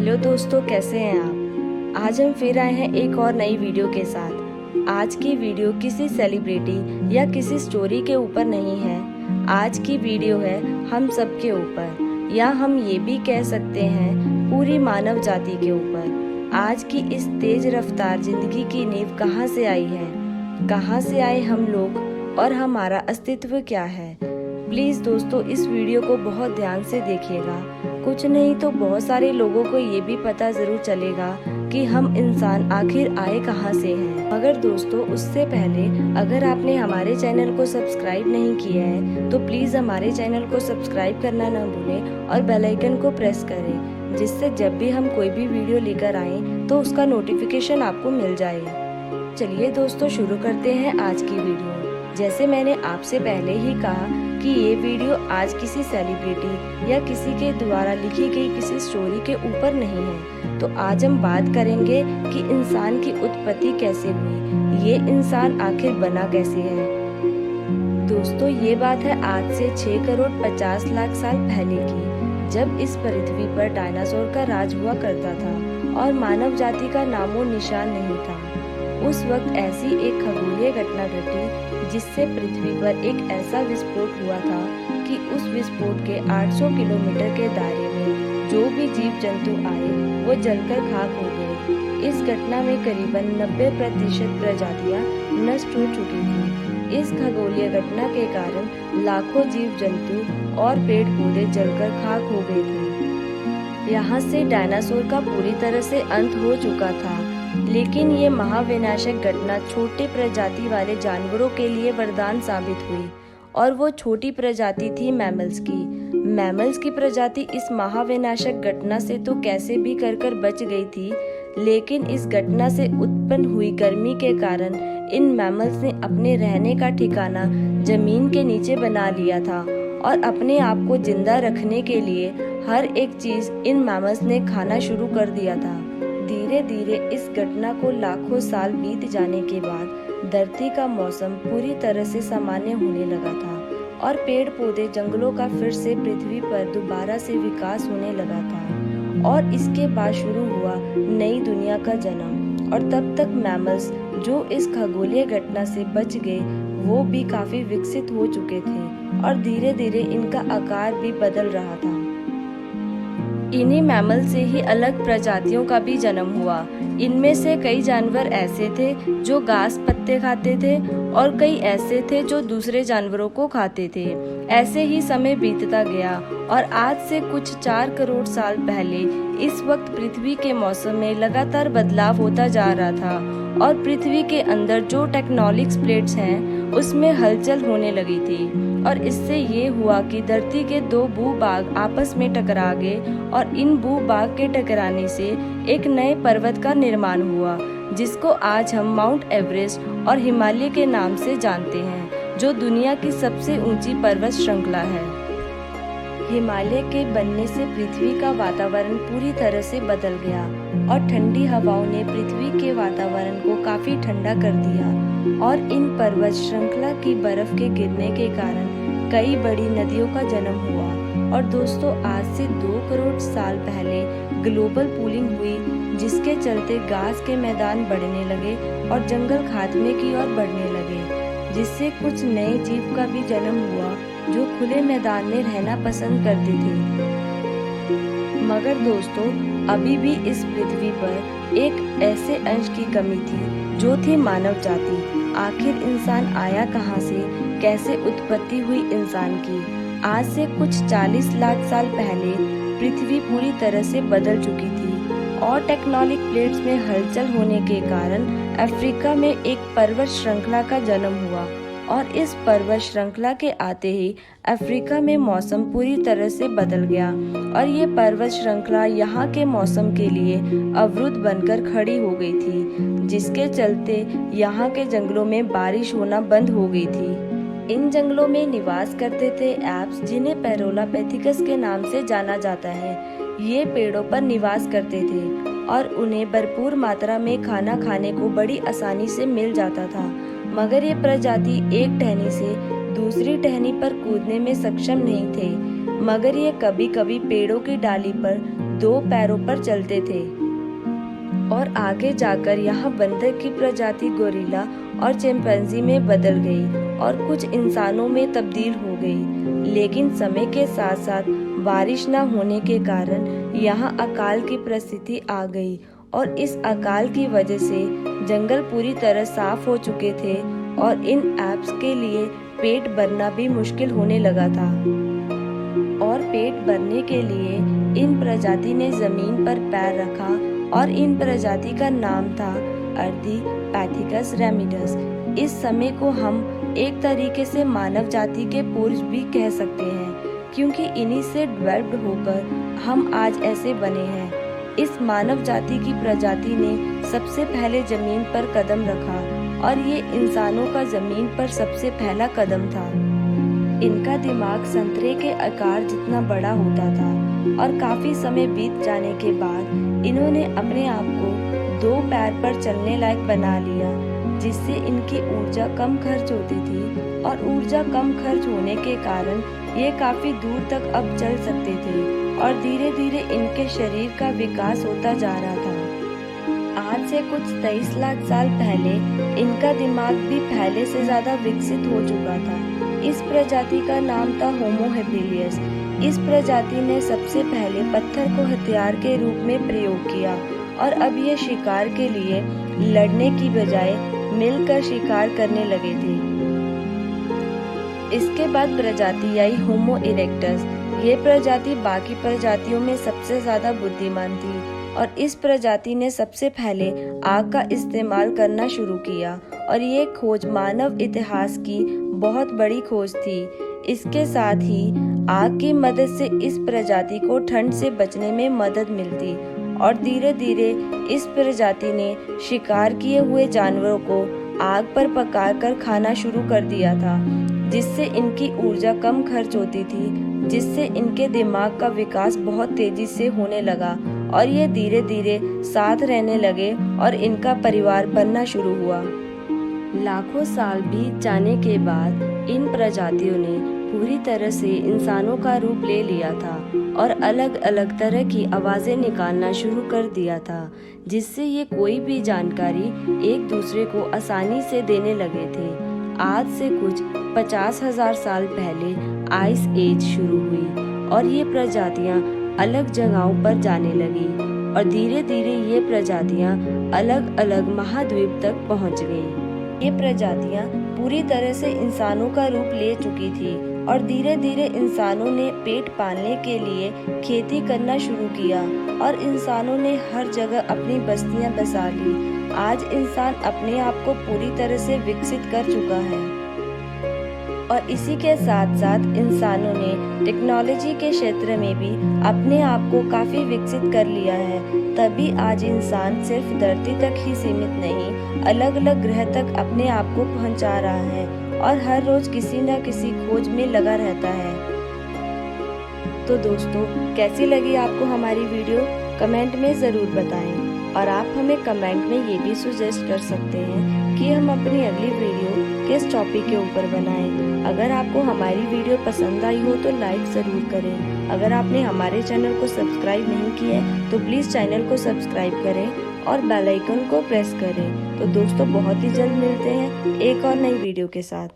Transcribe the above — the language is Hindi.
हेलो दोस्तों, कैसे हैं आप। आज हम फिर आए हैं एक और नई वीडियो के साथ। आज की वीडियो किसी सेलिब्रिटी या किसी स्टोरी के ऊपर नहीं है। आज की वीडियो है हम सब के ऊपर, या हम ये भी कह सकते हैं पूरी मानव जाति के ऊपर। आज की इस तेज रफ्तार जिंदगी की नींव कहाँ से आई है, कहाँ से आए हम लोग और हमारा अस्तित्व क्या है। प्लीज़ दोस्तों, इस वीडियो को बहुत ध्यान से देखिएगा। कुछ नहीं तो बहुत सारे लोगों को ये भी पता ज़रूर चलेगा कि हम इंसान आखिर आए कहाँ से हैं। मगर दोस्तों, उससे पहले अगर आपने हमारे चैनल को सब्सक्राइब नहीं किया है तो प्लीज़ हमारे चैनल को सब्सक्राइब करना ना भूलें और बेल आइकन को प्रेस करें, जिससे जब भी हम कोई भी वीडियो लेकर आएँ तो उसका नोटिफिकेशन आपको मिल जाए। चलिए दोस्तों, शुरू करते हैं आज की वीडियो। जैसे मैंने आपसे पहले ही कहा कि ये वीडियो आज किसी सेलिब्रिटी या किसी के द्वारा लिखी गई किसी स्टोरी के ऊपर नहीं है। तो आज हम बात करेंगे कि इंसान की उत्पत्ति कैसे हुई, ये इंसान आखिर बना कैसे है। दोस्तों, ये बात है आज से 6 करोड़ 50 लाख साल पहले की, जब इस पृथ्वी पर डायनासोर का राज हुआ करता था और मानव जाति का नामो निशान नहीं था। उस वक्त ऐसी एक खगोलीय घटना घटी जिससे पृथ्वी पर एक ऐसा विस्फोट हुआ था कि उस विस्फोट के 800 किलोमीटर के दायरे में जो भी जीव जंतु आए वो जलकर खाक हो गए। इस घटना में करीबन 90% प्रजातियां नष्ट हो चुकी थी। इस खगोलीय घटना के कारण लाखों जीव जंतु और पेड़ पौधे जलकर खाक हो गए थे। यहाँ से डायनासोर का पूरी तरह से अंत हो चुका था। लेकिन ये महाविनाशक घटना छोटे प्रजाति वाले जानवरों के लिए वरदान साबित हुई, और वो छोटी प्रजाति थी मैमल्स की। मैमल्स की प्रजाति इस महाविनाशक घटना से तो कैसे भी कर बच गई थी, लेकिन इस घटना से उत्पन्न हुई गर्मी के कारण इन मैमल्स ने अपने रहने का ठिकाना जमीन के नीचे बना लिया था, और अपने आप को जिंदा रखने के लिए हर एक चीज इन मैमल्स ने खाना शुरू कर दिया था। धीरे धीरे इस घटना को लाखों साल बीत जाने के बाद धरती का मौसम पूरी तरह से सामान्य होने लगा था, और पेड़ पौधे जंगलों का फिर से पृथ्वी पर दोबारा से विकास होने लगा था। और इसके बाद शुरू हुआ नई दुनिया का जन्म। और तब तक मैमल्स जो इस खगोलीय घटना से बच गए वो भी काफी विकसित हो चुके थे, और धीरे धीरे इनका आकार भी बदल रहा था। इन्हीं मैमल से ही अलग प्रजातियों का भी जन्म हुआ। इनमें से कई जानवर ऐसे थे जो घास पत्ते खाते थे, और कई ऐसे थे जो दूसरे जानवरों को खाते थे। ऐसे ही समय बीतता गया, और आज से कुछ 4 करोड़ साल पहले इस वक्त पृथ्वी के मौसम में लगातार बदलाव होता जा रहा था, और पृथ्वी के अंदर जो टेक्टोनिक प्लेट्स हैं उसमें हलचल होने लगी थी। और इससे ये हुआ कि धरती के 2 भूभाग आपस में टकरा गए, और इन भूभाग के टकराने से एक नए पर्वत का निर्माण हुआ, जिसको आज हम माउंट एवरेस्ट और हिमालय के नाम से जानते हैं, जो दुनिया की सबसे ऊंची पर्वत श्रृंखला है। हिमालय के बनने से पृथ्वी का वातावरण पूरी तरह से बदल गया, और ठंडी हवाओं ने पृथ्वी के वातावरण को काफी ठंडा कर दिया। और इन पर्वत श्रृंखला की बर्फ के गिरने के कारण कई बड़ी नदियों का जन्म हुआ। और दोस्तों, आज से 2 करोड़ साल पहले ग्लोबल कूलिंग हुई, जिसके चलते घास के मैदान बढ़ने लगे और जंगल खात्मे की ओर बढ़ने लगे, जिससे कुछ नए जीव का भी जन्म हुआ जो खुले मैदान में रहना पसंद करते थे। मगर दोस्तों, अभी भी इस पृथ्वी पर एक ऐसे अंश की कमी थी जो थी मानव जाति। आखिर इंसान आया कहाँ से, कैसे उत्पत्ति हुई इंसान की। आज से कुछ 40 लाख साल पहले पृथ्वी पूरी तरह से बदल चुकी थी, और टेक्टोनिक प्लेट्स में हलचल होने के कारण अफ्रीका में एक पर्वत श्रृंखला का जन्म हुआ। और इस पर्वत श्रृंखला के आते ही अफ्रीका में मौसम पूरी तरह से बदल गया, और ये पर्वत श्रृंखला यहाँ के मौसम के लिए अवरुद्ध बनकर खड़ी हो गई थी, जिसके चलते यहाँ के जंगलों में बारिश होना बंद हो गई थी। इन जंगलों में निवास करते थे एप्स, जिन्हें पैरोलापेथिकस के नाम से जाना जाता है। ये पेड़ों पर निवास करते थे, और उन्हें भरपूर मात्रा में खाना खाने को बड़ी आसानी से मिल जाता था। मगर ये प्रजाति एक टहनी से दूसरी टहनी पर कूदने में सक्षम नहीं थे, मगर ये कभी कभी पेड़ों की डाली पर 2 पैरों पर चलते थे और आगे जाकर यहाँ बंदर की प्रजाति गोरिल्ला और चिंपैंजी में बदल गई और कुछ इंसानों में तब्दील हो गई। लेकिन समय के साथ साथ बारिश न होने के कारण यहाँ अकाल की परिस्थिति आ गई और इस अकाल की वजह से जंगल पूरी तरह साफ हो चुके थे और इन एप्स के लिए पेट भरना भी मुश्किल होने लगा था। और पेट भरने के लिए इन प्रजाति ने जमीन पर पैर रखा और इन प्रजाति का नाम था अर्धीपैथिकस रेमिडस। इस समय को हम एक तरीके से मानव जाति के पूर्व भी कह सकते हैं, क्योंकि इन्हीं से डेवलप्ड होकर हम आज ऐसे बने हैं। इस मानव जाति की प्रजाति ने सबसे पहले जमीन पर कदम रखा और ये इंसानों का जमीन पर सबसे पहला कदम था। इनका दिमाग संतरे के आकार जितना बड़ा होता था और काफी समय बीत जाने के बाद इन्होंने अपने आप को 2 पैर पर चलने लायक बना लिया, जिससे इनकी ऊर्जा कम खर्च होती थी और ऊर्जा कम खर्च होने के कारण ये काफी दूर तक अब चल सकते थे और धीरे धीरे इनके शरीर का विकास होता जा रहा था। आज से कुछ 23 लाख साल पहले इनका दिमाग भी पहले से ज्यादा विकसित हो चुका था। इस प्रजाति का नाम था होमो हेबिलियस। इस प्रजाति ने सबसे पहले पत्थर को हथियार के रूप में प्रयोग किया और अब ये शिकार के लिए लड़ने की बजाय मिलकर शिकार करने लगे थे। इसके बाद प्रजाति आई होमो इरेक्टस। ये प्रजाति बाकी प्रजातियों में सबसे ज्यादा बुद्धिमान थी और इस प्रजाति ने सबसे पहले आग का इस्तेमाल करना शुरू किया और ये खोज मानव इतिहास की बहुत बड़ी खोज थी। इसके साथ ही आग की मदद से इस प्रजाति को ठंड से बचने में मदद मिलती और धीरे धीरे इस प्रजाति ने शिकार किए हुए जानवरों को आग पर पकाकर खाना शुरू कर दिया था, जिससे इनकी ऊर्जा कम खर्च होती थी, जिससे इनके दिमाग का विकास बहुत तेजी से होने लगा और ये धीरे धीरे साथ रहने लगे और इनका परिवार बनना शुरू हुआ। लाखों साल बीत जाने के बाद इन प्रजातियों ने पूरी तरह से इंसानों का रूप ले लिया था और अलग अलग तरह की आवाजें निकालना शुरू कर दिया था, जिससे ये कोई भी जानकारी एक दूसरे को आसानी से देने लगे थे। आज से कुछ 50,000 साल पहले आइस एज शुरू हुई और ये प्रजातियां अलग जगहों पर जाने लगी और धीरे धीरे ये प्रजातियां अलग अलग महाद्वीप तक पहुंच गई। ये प्रजातियां पूरी तरह से इंसानों का रूप ले चुकी थी और धीरे धीरे इंसानों ने पेट पालने के लिए खेती करना शुरू किया और इंसानों ने हर जगह अपनी बस्तियां बसा ली। आज इंसान अपने आप को पूरी तरह से विकसित कर चुका है और इसी के साथ साथ इंसानों ने टेक्नोलॉजी के क्षेत्र में भी अपने आप को काफी विकसित कर लिया है। तभी आज इंसान सिर्फ धरती तक ही सीमित नहीं, अलग अलग ग्रह तक अपने आप को पहुंचा रहा है और हर रोज किसी न किसी खोज में लगा रहता है। तो दोस्तों, कैसी लगी आपको हमारी वीडियो? कमेंट में ज़रूर बताएं और आप हमें कमेंट में ये भी सजेस्ट कर सकते हैं कि हम अपनी अगली वीडियो किस टॉपिक के ऊपर बनाएं। अगर आपको हमारी वीडियो पसंद आई हो तो लाइक ज़रूर करें। अगर आपने हमारे चैनल को सब्सक्राइब नहीं किया है तो प्लीज़ चैनल को सब्सक्राइब करें और बेल आइकन को प्रेस करें। तो दोस्तों, बहुत ही जल्द मिलते हैं एक और नई वीडियो के साथ।